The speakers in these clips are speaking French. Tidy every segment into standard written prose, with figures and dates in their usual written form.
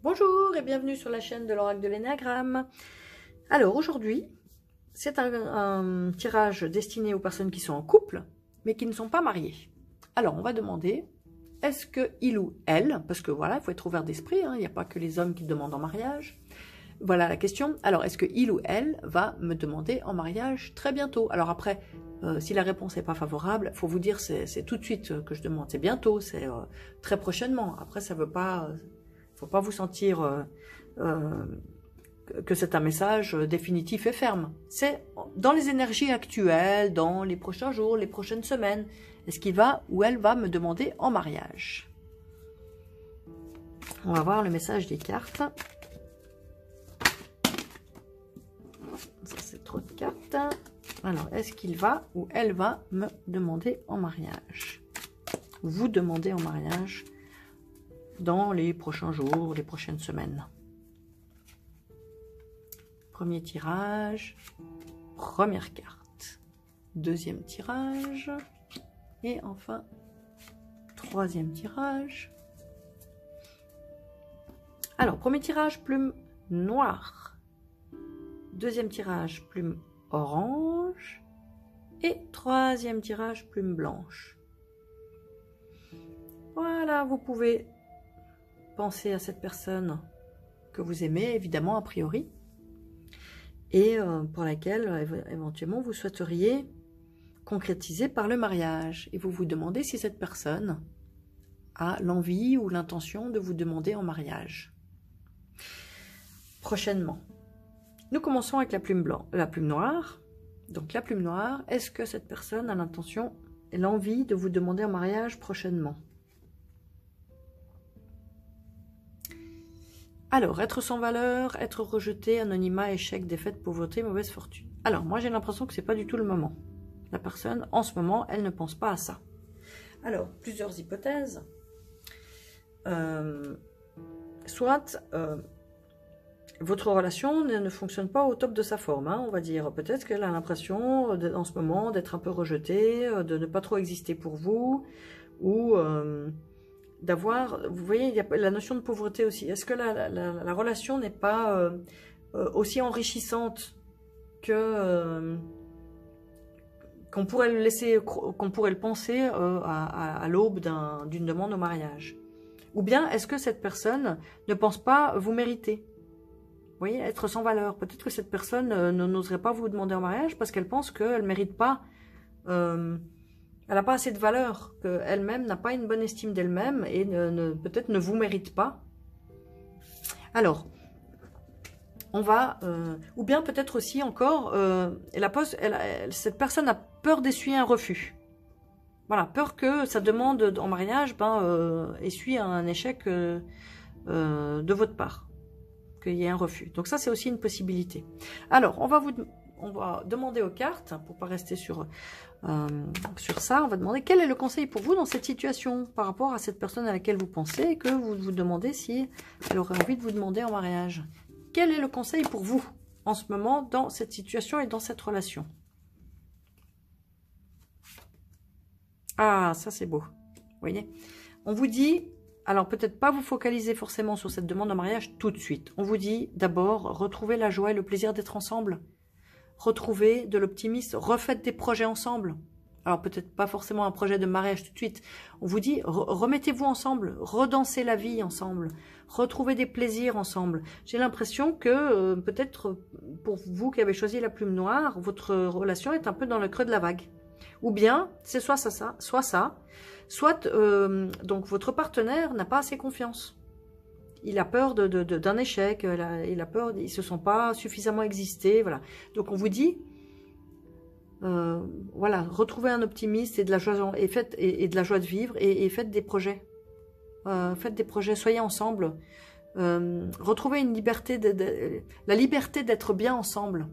Bonjour et bienvenue sur la chaîne de l'Oracle de l'Énéagramme. Alors aujourd'hui, c'est un tirage destiné aux personnes qui sont en couple, mais qui ne sont pas mariées. Alors on va demander, est-ce que il ou elle, parce que voilà, il faut être ouvert d'esprit, il n'y a pas que les hommes qui demandent en mariage. Voilà la question. Alors est-ce que il ou elle va me demander en mariage très bientôt? Alors après, si la réponse n'est pas favorable, il faut vous dire c'est tout de suite que je demande, c'est bientôt, c'est très prochainement. Après ça veut pas... Il ne faut pas vous sentir que c'est un message définitif et ferme. C'est dans les énergies actuelles, dans les prochains jours, les prochaines semaines. Est-ce qu'il va ou elle va me demander en mariage? On va voir le message des cartes. Ça, c'est trop de cartes. Alors, est-ce qu'il va ou elle va me demander en mariage? Vous demander en mariage dans les prochains jours, les prochaines semaines. Premier tirage, première carte, deuxième tirage, et enfin, troisième tirage. Alors, premier tirage, plume noire. Deuxième tirage, plume orange. Et troisième tirage, plume blanche. Voilà, vous pouvez penser à cette personne que vous aimez, évidemment, a priori, et pour laquelle, éventuellement, vous souhaiteriez concrétiser par le mariage. Et vous vous demandez si cette personne a l'envie ou l'intention de vous demander en mariage. Prochainement. Nous commençons avec la plume noire. Donc la plume noire, est-ce que cette personne a l'intention et l'envie de vous demander en mariage prochainement? Alors, être sans valeur, être rejeté, anonymat, échec, défaite, pauvreté, mauvaise fortune. Alors, moi j'ai l'impression que c'est pas du tout le moment. La personne, en ce moment, elle ne pense pas à ça. Alors, plusieurs hypothèses. Soit, votre relation ne fonctionne pas au top de sa forme. On va dire, peut-être qu'elle a l'impression, en ce moment, d'être un peu rejetée, de ne pas trop exister pour vous, ou... d'avoir, vous voyez, il y a la notion de pauvreté aussi. Est-ce que la relation n'est pas aussi enrichissante que qu'on pourrait le laisser, qu'on pourrait le penser à l'aube d'une demande au mariage? Ou bien est-ce que cette personne ne pense pas vous mériter? Vous voyez, être sans valeur. Peut-être que cette personne n'oserait pas vous demander en mariage parce qu'elle pense qu'elle ne mérite pas... elle n'a pas assez de valeur, qu'elle-même n'a pas une bonne estime d'elle-même et peut-être ne vous mérite pas. Alors, on va... ou bien peut-être aussi encore, cette personne a peur d'essuyer un refus. Voilà, peur que sa demande en mariage essuie un échec de votre part, qu'il y ait un refus. Donc ça, c'est aussi une possibilité. Alors, on va demander aux cartes, pour ne pas rester sur ça, on va demander quel est le conseil pour vous dans cette situation par rapport à cette personne à laquelle vous pensez et que vous vous demandez si elle aurait envie de vous demander en mariage. Quel est le conseil pour vous en ce moment dans cette situation et dans cette relation? Ah, ça c'est beau. Vous voyez? On vous dit, alors peut-être pas vous focaliser forcément sur cette demande en mariage tout de suite. On vous dit d'abord, retrouvez la joie et le plaisir d'être ensemble. Retrouvez de l'optimisme, refaites des projets ensemble. Alors peut-être pas forcément un projet de mariage tout de suite. On vous dit, remettez-vous ensemble, redansez la vie ensemble, retrouvez des plaisirs ensemble. J'ai l'impression que peut-être pour vous qui avez choisi la plume noire, votre relation est un peu dans le creux de la vague. Ou bien, c'est soit donc votre partenaire n'a pas assez confiance. Il a peur d'un échec, il a peur, il ne se sent pas suffisamment exister, voilà. Donc on vous dit, voilà, retrouvez un optimisme et de la joie et de la joie de vivre et faites des projets. Faites des projets, soyez ensemble. Retrouvez une liberté, la liberté d'être bien ensemble.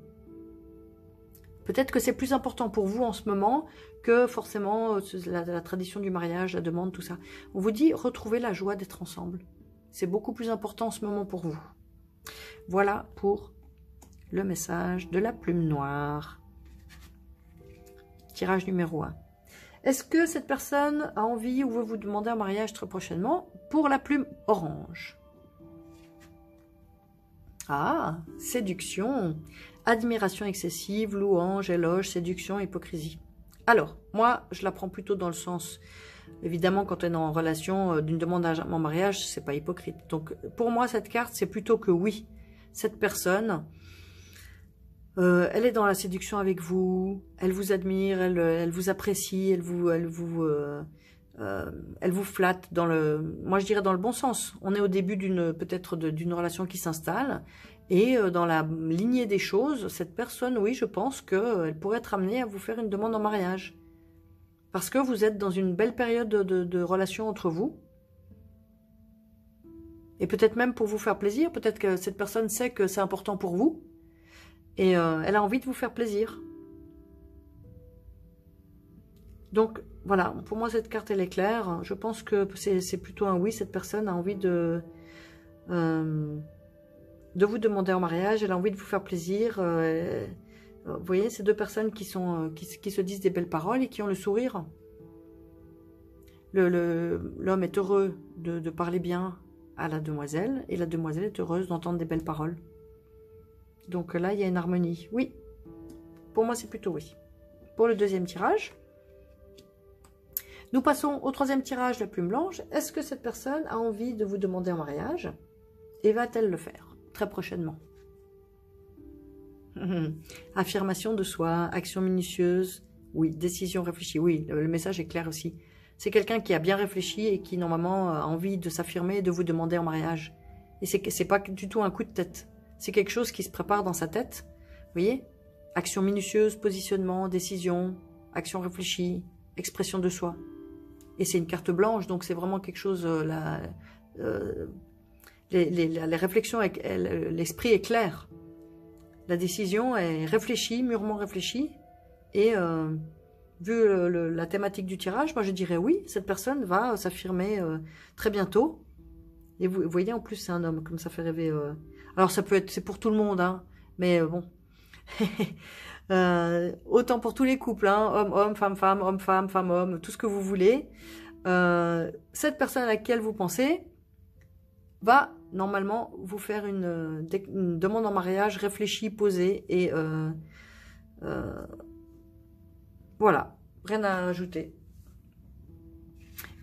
Peut-être que c'est plus important pour vous en ce moment que forcément la tradition du mariage, la demande, tout ça. On vous dit, retrouvez la joie d'être ensemble. C'est beaucoup plus important en ce moment pour vous. Voilà pour le message de la plume noire. Tirage numéro 1. Est-ce que cette personne a envie ou veut vous demander un mariage très prochainement? Pour la plume orange. Ah, séduction, admiration excessive, louange, éloge, séduction, hypocrisie. Alors, moi, je la prends plutôt dans le sens, évidemment, quand on est en relation d'une demande en mariage, c'est pas hypocrite. Donc, pour moi, cette carte, c'est plutôt que oui, cette personne, elle est dans la séduction avec vous, elle vous admire, elle vous apprécie, elle vous flatte dans le, moi je dirais dans le bon sens. On est au début peut-être d'une relation qui s'installe et dans la lignée des choses, cette personne, oui, je pense qu'elle pourrait être amenée à vous faire une demande en mariage. Parce que vous êtes dans une belle période de relation entre vous. Et peut-être même pour vous faire plaisir, peut-être que cette personne sait que c'est important pour vous. Et elle a envie de vous faire plaisir. Donc, voilà, pour moi, cette carte, elle est claire. Je pense que c'est plutôt un oui. Cette personne a envie de vous demander en mariage. Elle a envie de vous faire plaisir. Vous voyez, ces deux personnes qui se disent des belles paroles et qui ont le sourire. L'homme est heureux de parler bien à la demoiselle. Et la demoiselle est heureuse d'entendre des belles paroles. Donc là, il y a une harmonie. Oui, pour moi, c'est plutôt oui. Pour le deuxième tirage, nous passons au troisième tirage, la plume blanche. Est-ce que cette personne a envie de vous demander en mariage? Et va-t-elle le faire très prochainement? Affirmation de soi, action minutieuse, oui. Décision réfléchie, oui. Le message est clair aussi. C'est quelqu'un qui a bien réfléchi et qui, normalement, a envie de s'affirmer et de vous demander en mariage. Et c'est pas du tout un coup de tête. C'est quelque chose qui se prépare dans sa tête. Vous voyez? Action minutieuse, positionnement, décision, action réfléchie, expression de soi. Et c'est une carte blanche, donc c'est vraiment quelque chose... les réflexions, l'esprit est clair. La décision est réfléchie, mûrement réfléchie. Et vu la thématique du tirage, moi je dirais oui, cette personne va s'affirmer très bientôt. Et vous voyez, en plus c'est un homme, comme ça fait rêver... Alors ça peut être, c'est pour tout le monde, hein, mais bon. Autant pour tous les couples, hein, homme-homme, femme-femme, homme-femme, femme-homme, tout ce que vous voulez. Cette personne à laquelle vous pensez va normalement vous faire une demande en mariage réfléchie, posée, et voilà, rien à ajouter.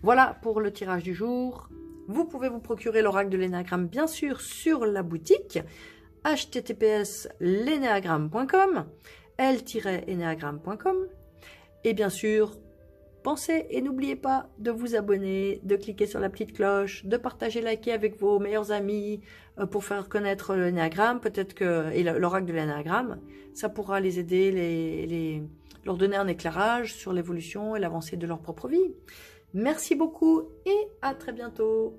Voilà pour le tirage du jour. Vous pouvez vous procurer l'oracle de l'énéagramme, bien sûr, sur la boutique https://lenéagramme.com, l-enéagramme.com. Et bien sûr, pensez et n'oubliez pas de vous abonner, de cliquer sur la petite cloche, de partager, liker avec vos meilleurs amis pour faire connaître l'énéagramme, peut-être que et l'oracle de l'énéagramme, ça pourra les aider, leur donner un éclairage sur l'évolution et l'avancée de leur propre vie. Merci beaucoup et à très bientôt.